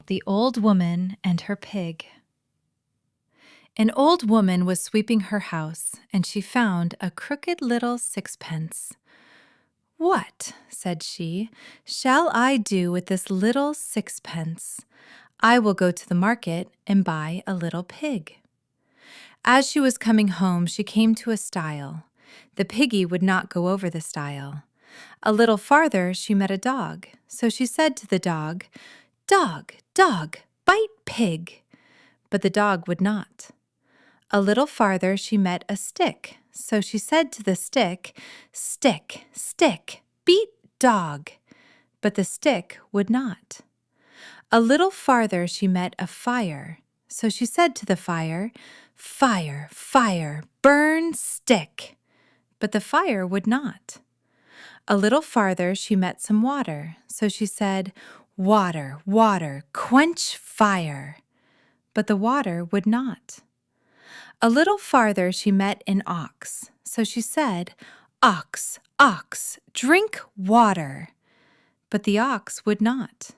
The Old Woman and Her Pig. An old woman was sweeping her house, and she found a crooked little sixpence. "What," said she, "shall I do with this little sixpence? I will go to the market and buy a little pig." As she was coming home, she came to a stile. The piggy would not go over the stile. A little farther she met a dog, so she said to the dog, "Dog, dog, bite pig." But the dog would not. A little farther she met a stick, so she said to the stick, "Stick, stick, beat dog." But the stick would not. A little farther she met a fire, so she said to the fire, "Fire, fire, burn stick." But the fire would not. A little farther she met some water, so she said, "Water, water, quench fire." But the water would not. A little farther she met an ox, so she said, "Ox, ox, drink water." But the ox would not.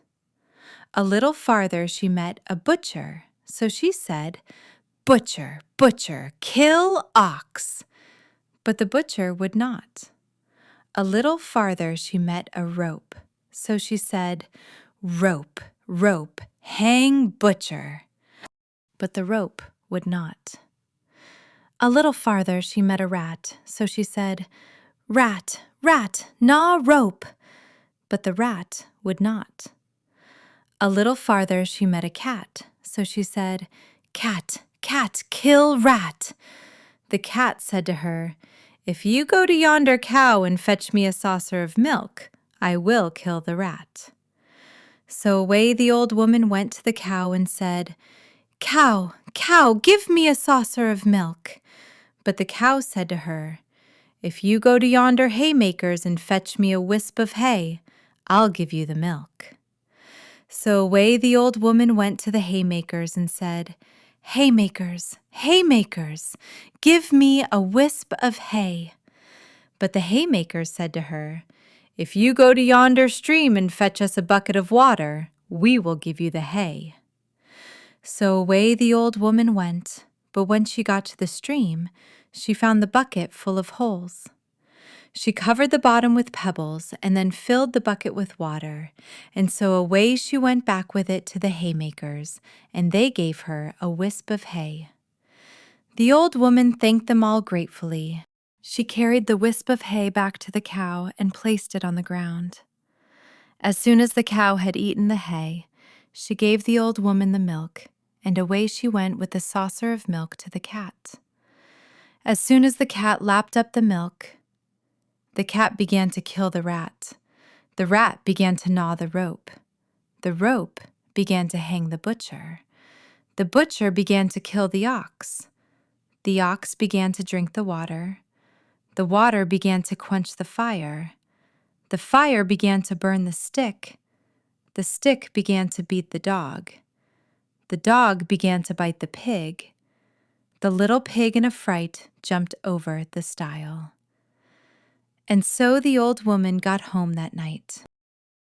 A little farther she met a butcher, so she said, "Butcher, butcher, kill ox." But the butcher would not. A little farther she met a rope, so she said, "Rope, rope, hang butcher." But the rope would not. A little farther she met a rat, so she said, "Rat, rat, gnaw rope." But the rat would not. A little farther she met a cat, so she said, "Cat, cat, kill rat." The cat said to her, "If you go to yonder cow and fetch me a saucer of milk, I will kill the rat." So away the old woman went to the cow and said, "Cow, cow, give me a saucer of milk." But the cow said to her, "If you go to yonder haymakers and fetch me a wisp of hay, I'll give you the milk." So away the old woman went to the haymakers and said, "Haymakers, haymakers, give me a wisp of hay." But the haymakers said to her, "If you go to yonder stream and fetch us a bucket of water, we will give you the hay." So away the old woman went, but when she got to the stream, she found the bucket full of holes. She covered the bottom with pebbles and then filled the bucket with water, and so away she went back with it to the haymakers, and they gave her a wisp of hay. The old woman thanked them all gratefully. She carried the wisp of hay back to the cow and placed it on the ground. As soon as the cow had eaten the hay, she gave the old woman the milk, and away she went with the saucer of milk to the cat. As soon as the cat lapped up the milk, the cat began to kill the rat. The rat began to gnaw the rope. The rope began to hang the butcher. The butcher began to kill the ox. The ox began to drink the water. The water began to quench the fire. The fire began to burn the stick. The stick began to beat the dog. The dog began to bite the pig. The little pig in a fright jumped over the stile. And so the old woman got home that night.